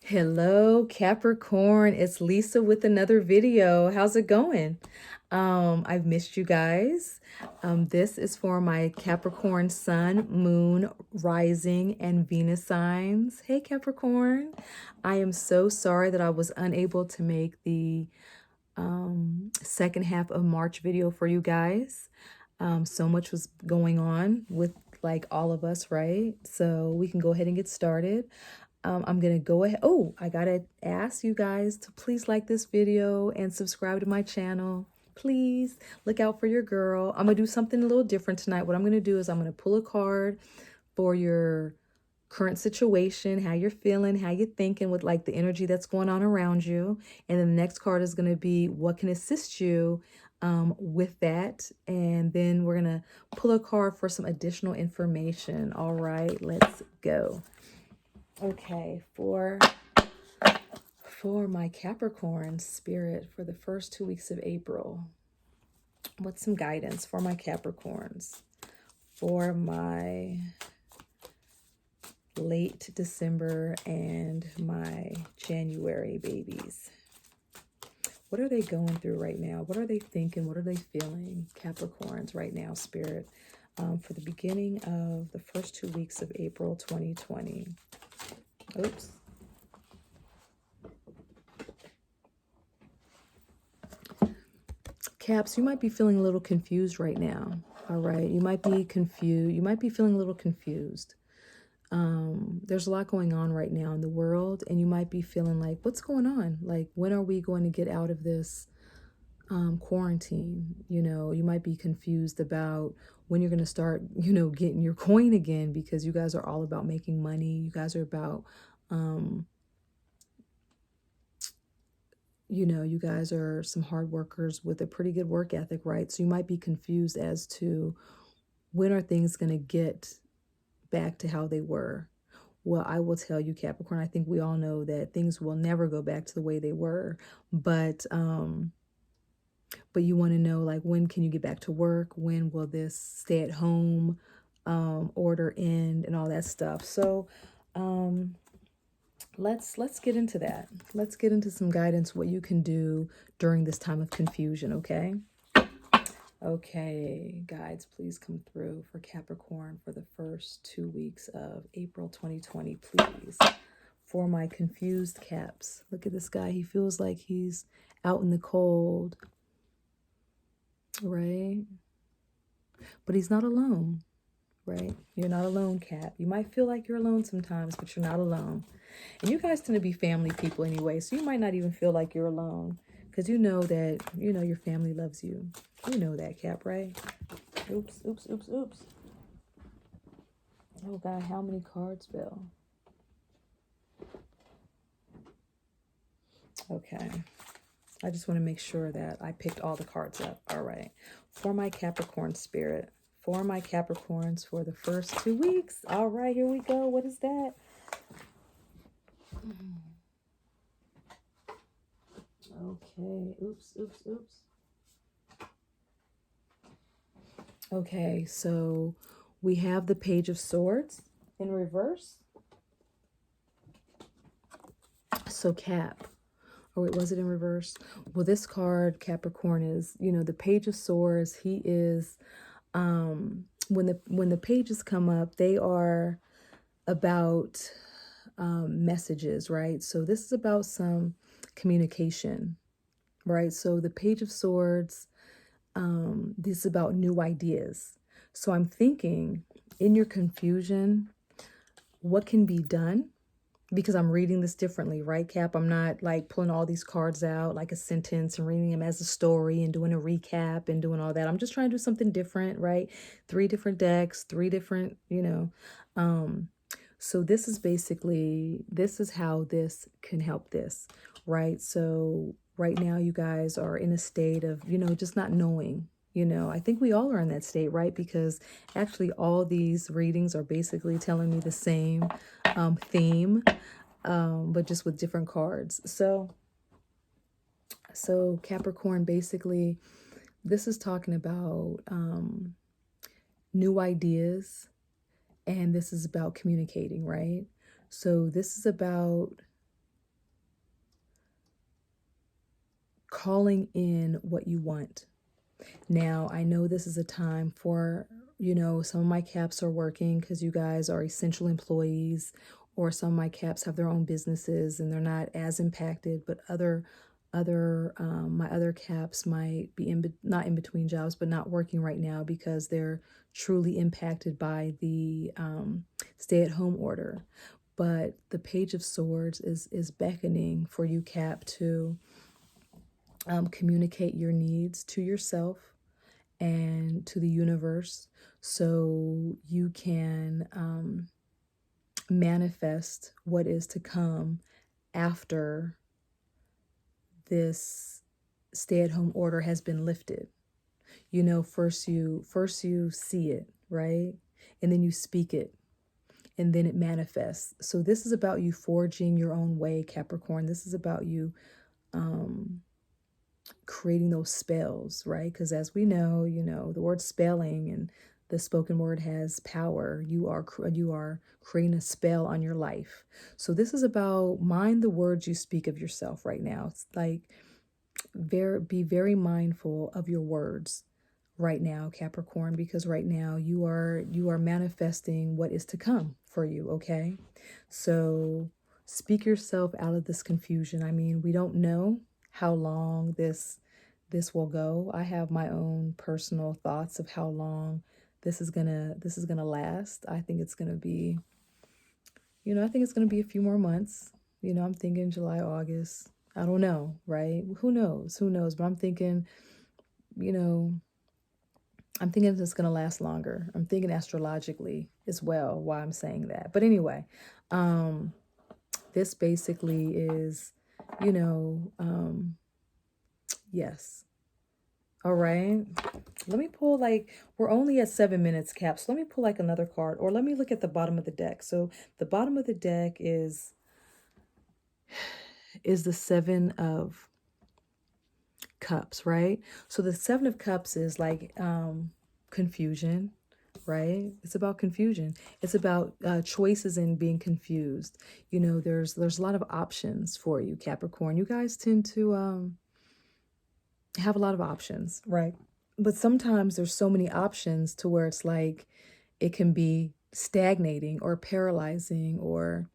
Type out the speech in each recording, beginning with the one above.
Hello, Capricorn. It's Lisa with another video. How's it going? I've missed you guys. This is for my Capricorn Sun, Moon, Rising, and Venus signs. Hey, Capricorn. I am so sorry that I was unable to make the second half of March video for you guys. So much was going on with like all of us, right? So we can go ahead and get started. I'm going to go ahead. Oh, I got to ask you guys to please like this video and subscribe to my channel. Please look out for your girl. I'm going to do something a little different tonight. What I'm going to do is I'm going to pull a card for your current situation, how you're feeling, how you're thinking with like the energy that's going on around you. And then the next card is going to be what can assist you with that. And then we're going to pull a card for some additional information. All right, let's go. Okay, for my Capricorn spirit for the first 2 weeks of April, what's some guidance for my Capricorns? For my late December and my January babies. What are they going through right now? What are they thinking? What are they feeling? Capricorns right now, spirit, for the beginning of the first 2 weeks of April 2020. Oops. Caps, you might be feeling a little confused right now. All right. You might be confused. You might be feeling a little confused. There's a lot going on right now in the world, and you might be feeling like, what's going on? Like, when are we going to get out of this quarantine? You know, you might be confused about when you're going to start, getting your coin again, because you guys are all about making money. You guys are about, you guys are some hard workers with a pretty good work ethic, right? So you might be confused as to when are things going to get back to how they were. Well, I will tell you, Capricorn, I think we all know that things will never go back to the way they were. But you want to know, like, when can you get back to work? When will this stay at home order end and all that stuff? So let's get into that. Let's get into some guidance, what you can do during this time of confusion, okay? Okay, guides, please come through for Capricorn for the first 2 weeks of April 2020, please. For my confused Caps. Look at this guy. He feels like he's out in the cold, right? But he's not alone, right? You're not alone, Cap. You might feel like you're alone sometimes, but you're not alone. And you guys tend to be family people anyway, so you might not even feel like you're alone, because you know that, your family loves you. You know that, Cap, right? Oops, oops, oops, oops. Oh, God, how many cards fell? Okay. I just want to make sure that I picked all the cards up. All right. For my Capricorn spirit. For my Capricorns for the first 2 weeks. All right, here we go. What is that? Okay. Oops, oops, oops. Okay, so we have the Page of Swords in reverse. So Cap. Oh, wait, was it in reverse? Well, this card, Capricorn, is, the Page of Swords. He is, when the pages come up, they are about messages, right? So this is about some communication, right? So the Page of Swords, this is about new ideas. So I'm thinking, in your confusion, what can be done? Because I'm reading this differently, right, Cap? I'm not like pulling all these cards out like a sentence and reading them as a story and doing a recap and doing all that. I'm just trying to do something different, right? 3 different decks, 3 different, so this is basically, this is how this can help this, right? So right now you guys are in a state of, just not knowing. I think we all are in that state, right? Because actually all these readings are basically telling me the same theme, but just with different cards. So Capricorn, basically, this is talking about new ideas, and this is about communicating, right? So this is about calling in what you want. Now, I know this is a time for, some of my caps are working because you guys are essential employees, or some of my caps have their own businesses and they're not as impacted, but my other caps might be not in between jobs, but not working right now because they're truly impacted by the stay-at-home order. But the Page of Swords is beckoning for you, Cap, to communicate your needs to yourself and to the universe so you can manifest what is to come after this stay-at-home order has been lifted. First you see it, right? And then you speak it, and then it manifests. So this is about you forging your own way, Capricorn. This is about you creating those spells, right? Because as we know, the word spelling and the spoken word has power. You are creating a spell on your life. So this is about mind the words you speak of yourself right now. It's like be very mindful of your words right now, Capricorn, because right now you are manifesting what is to come for you, okay? So speak yourself out of this confusion. I mean, we don't know how long this will go. I have my own personal thoughts of how long this is gonna last. I think it's gonna be, I think it's gonna be a few more months. I'm thinking July, August. I don't know, right? Who knows? But I'm thinking, I'm thinking it's going to last longer. I'm thinking astrologically as well why I'm saying that. But anyway, this basically is, yes. All right. Let me pull we're only at 7 minutes, Cap. So let me pull another card, or let me look at the bottom of the deck. So the bottom of the deck is the Seven of Cups, right? So the Seven of Cups is confusion, right? It's about confusion. It's about choices and being confused. There's a lot of options for you, Capricorn. You guys tend to have a lot of options, right? But sometimes there's so many options to where it's it can be stagnating or paralyzing, or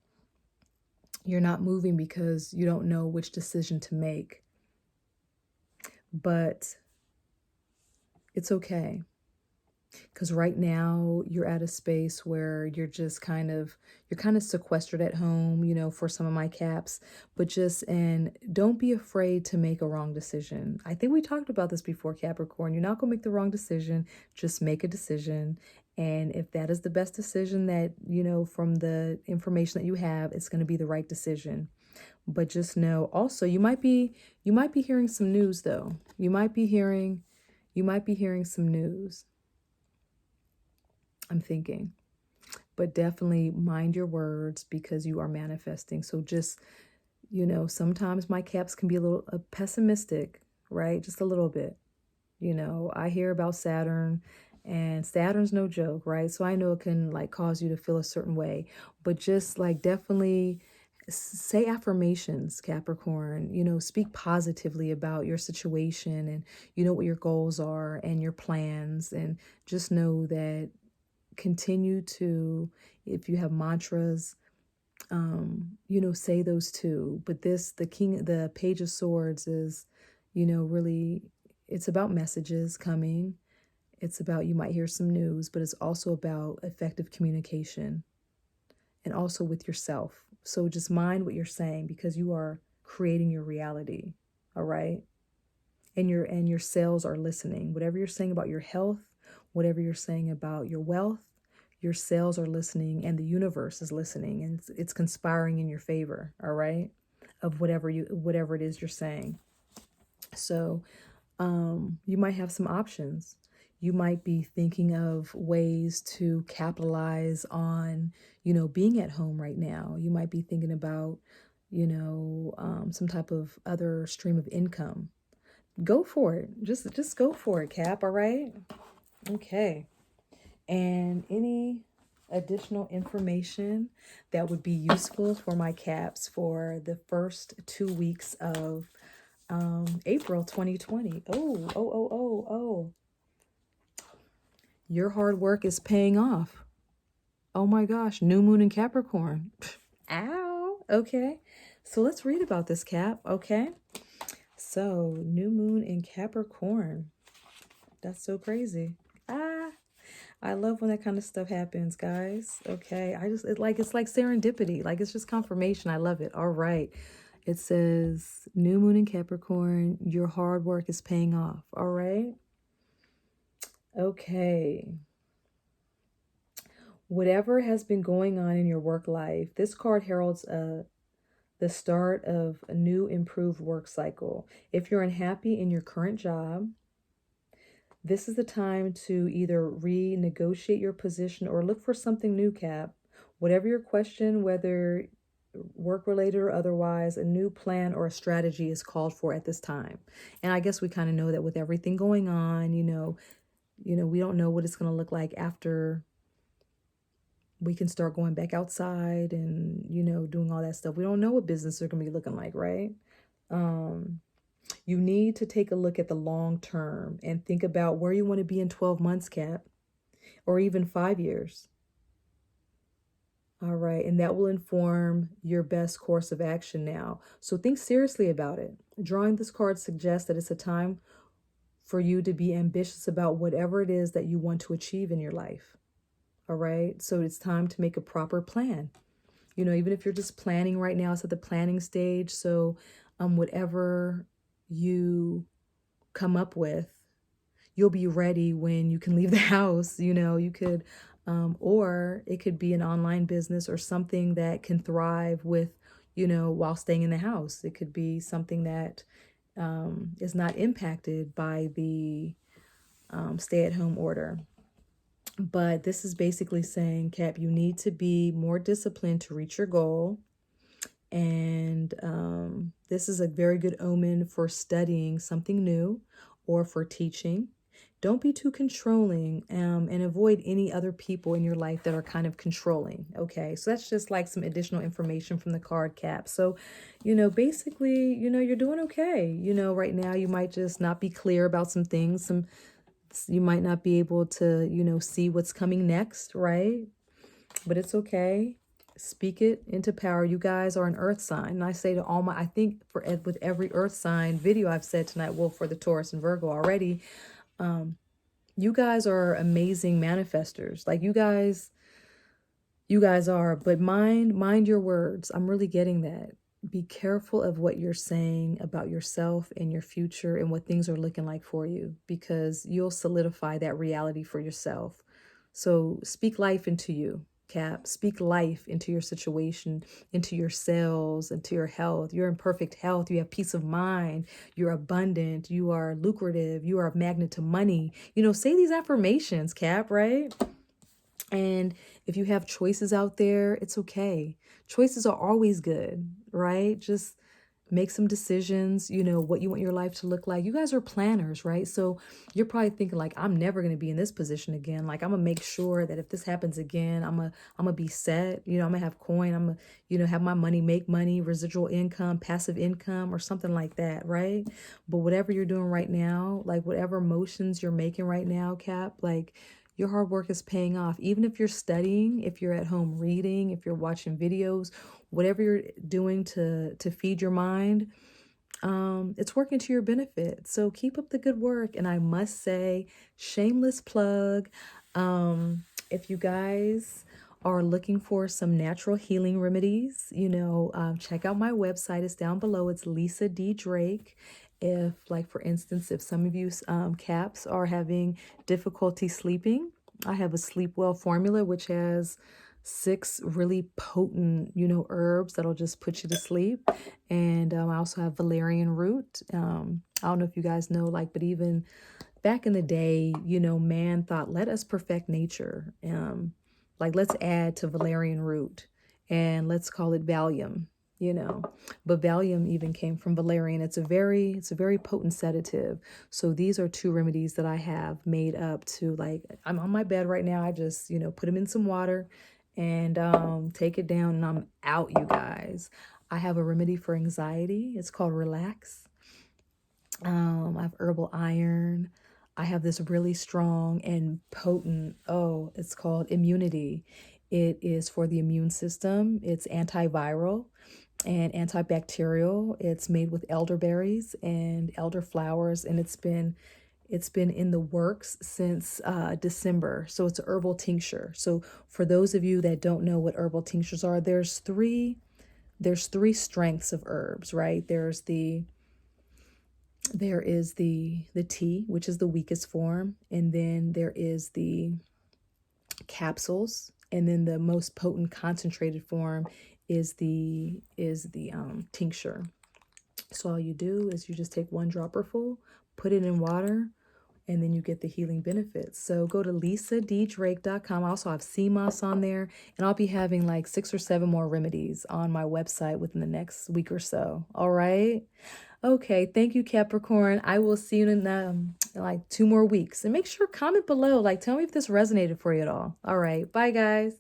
you're not moving because you don't know which decision to make. But it's okay. Because right now you're at a space where you're just kind of sequestered at home, for some of my caps, and don't be afraid to make a wrong decision. I think we talked about this before, Capricorn. You're not going to make the wrong decision. Just make a decision. And if that is the best decision that, from the information that you have, it's going to be the right decision. But just know also you might be hearing some news though. You might be hearing some news. I'm thinking, but definitely mind your words because you are manifesting. So just, sometimes my caps can be a little pessimistic, right? Just a little bit. I hear about Saturn, and Saturn's no joke, right? So I know it can cause you to feel a certain way, but just definitely say affirmations, Capricorn. Speak positively about your situation and what your goals are and your plans, and just know that continue to, if you have mantras, say those too. But the Page of Swords is, really, it's about messages coming. It's about, you might hear some news, but it's also about effective communication and also with yourself. So just mind what you're saying because you are creating your reality. All right. And your cells are listening. Whatever you're saying about your health, whatever you're saying about your wealth, your cells are listening, and the universe is listening, and it's conspiring in your favor, all right, of whatever it is you're saying. So you might have some options. You might be thinking of ways to capitalize on, being at home right now. You might be thinking about, some type of other stream of income. Go for it. Just go for it, Cap, all right? Okay. And any additional information that would be useful for my caps for the first 2 weeks of April 2020. Oh. Your hard work is paying off. Oh my gosh, new moon in Capricorn. Ow. Okay. So let's read about this, Cap. Okay. So, new moon in Capricorn. That's so crazy. I love when that kind of stuff happens, guys. Okay. It's like serendipity. Like it's just confirmation. I love it. All right. It says new moon in Capricorn, your hard work is paying off. All right. Okay. Whatever has been going on in your work life, this card heralds the start of a new improved work cycle. If you're unhappy in your current job, this is the time to either renegotiate your position or look for something new, Cap. Whatever your question, whether work related or otherwise, a new plan or a strategy is called for at this time. And I guess we kind of know that with everything going on, we don't know what it's going to look like after we can start going back outside and, doing all that stuff. We don't know what business are going to be looking like, right? You need to take a look at the long term and think about where you want to be in 12 months, Cap, or even 5 years. All right. And that will inform your best course of action now. So think seriously about it. Drawing this card suggests that it's a time for you to be ambitious about whatever it is that you want to achieve in your life. All right. So it's time to make a proper plan. Even if you're just planning right now, it's at the planning stage. So whatever you come up with, you'll be ready when you can leave the house. You could, or it could be an online business or something that can thrive with, while staying in the house. It could be something that is not impacted by the stay-at-home order. But this is basically saying, Cap, you need to be more disciplined to reach your goal. And this is a very good omen for studying something new or for teaching. Don't be too controlling and avoid any other people in your life that are kind of controlling. Okay, so that's just like some additional information from the card, Cap. So, basically, you're doing okay. Right now you might just not be clear about some things. You might not be able to, see what's coming next, right? But it's okay. Speak it into power. You guys are an earth sign. And I say to I think with every earth sign video I've said tonight, well, for the Taurus and Virgo already, you guys are amazing manifestors. Like you guys are, but mind your words. I'm really getting that. Be careful of what you're saying about yourself and your future and what things are looking like for you, because you'll solidify that reality for yourself. So speak life into you, Cap. Speak life into your situation, into your cells, into your health. You're in perfect health. You have peace of mind. You're abundant. You are lucrative. You are a magnet to money. Say these affirmations, Cap, right? And if you have choices out there, it's okay. Choices are always good, right? Just make some decisions, what you want your life to look like. You guys are planners, right? So you're probably thinking like, I'm never going to be in this position again. Like, I'm going to make sure that if this happens again, I'm going to be set, I'm going to have coin. I'm going to, have my money, make money, residual income, passive income, or something like that, right? But whatever you're doing right now, like whatever motions you're making right now, Cap, like your hard work is paying off. Even if you're studying, if you're at home reading, if you're watching videos, whatever you're doing to feed your mind, it's working to your benefit. So keep up the good work. And I must say, shameless plug, if you guys are looking for some natural healing remedies, check out my website. It's down below. It's Lisa D. Drake. If, like, for instance, if some of you Caps are having difficulty sleeping, I have a Sleep Well formula, which has 6 really potent, herbs that'll just put you to sleep. And I also have valerian root. I don't know if you guys know, but even back in the day, man thought, let us perfect nature. Let's add to valerian root and let's call it Valium. But Valium even came from valerian. It's a very potent sedative. So these are 2 remedies that I have made up to, I'm on my bed right now. I just, put them in some water and take it down and I'm out, you guys. I have a remedy for anxiety. It's called Relax. I have herbal iron. I have this really strong and potent, oh, it's called immunity. It is for the immune system. It's antiviral and antibacterial. It's made with elderberries and elderflowers, and it's been in the works since December. So it's a herbal tincture. So for those of you that don't know what herbal tinctures are, there's three strengths of herbs, right? There is the tea, which is the weakest form, and then there is the capsules, and then the most potent concentrated form is the tincture. So all you do is you just take one dropper full, put it in water, and then you get the healing benefits. So go to lisaddrake.com. I also have sea moss on there, and I'll be having like 6 or 7 more remedies on my website within the next week or so. All right. Okay, thank you, Capricorn. I will see you in like 2 more weeks. And make sure comment below, like tell me if this resonated for you at all. All right, bye guys.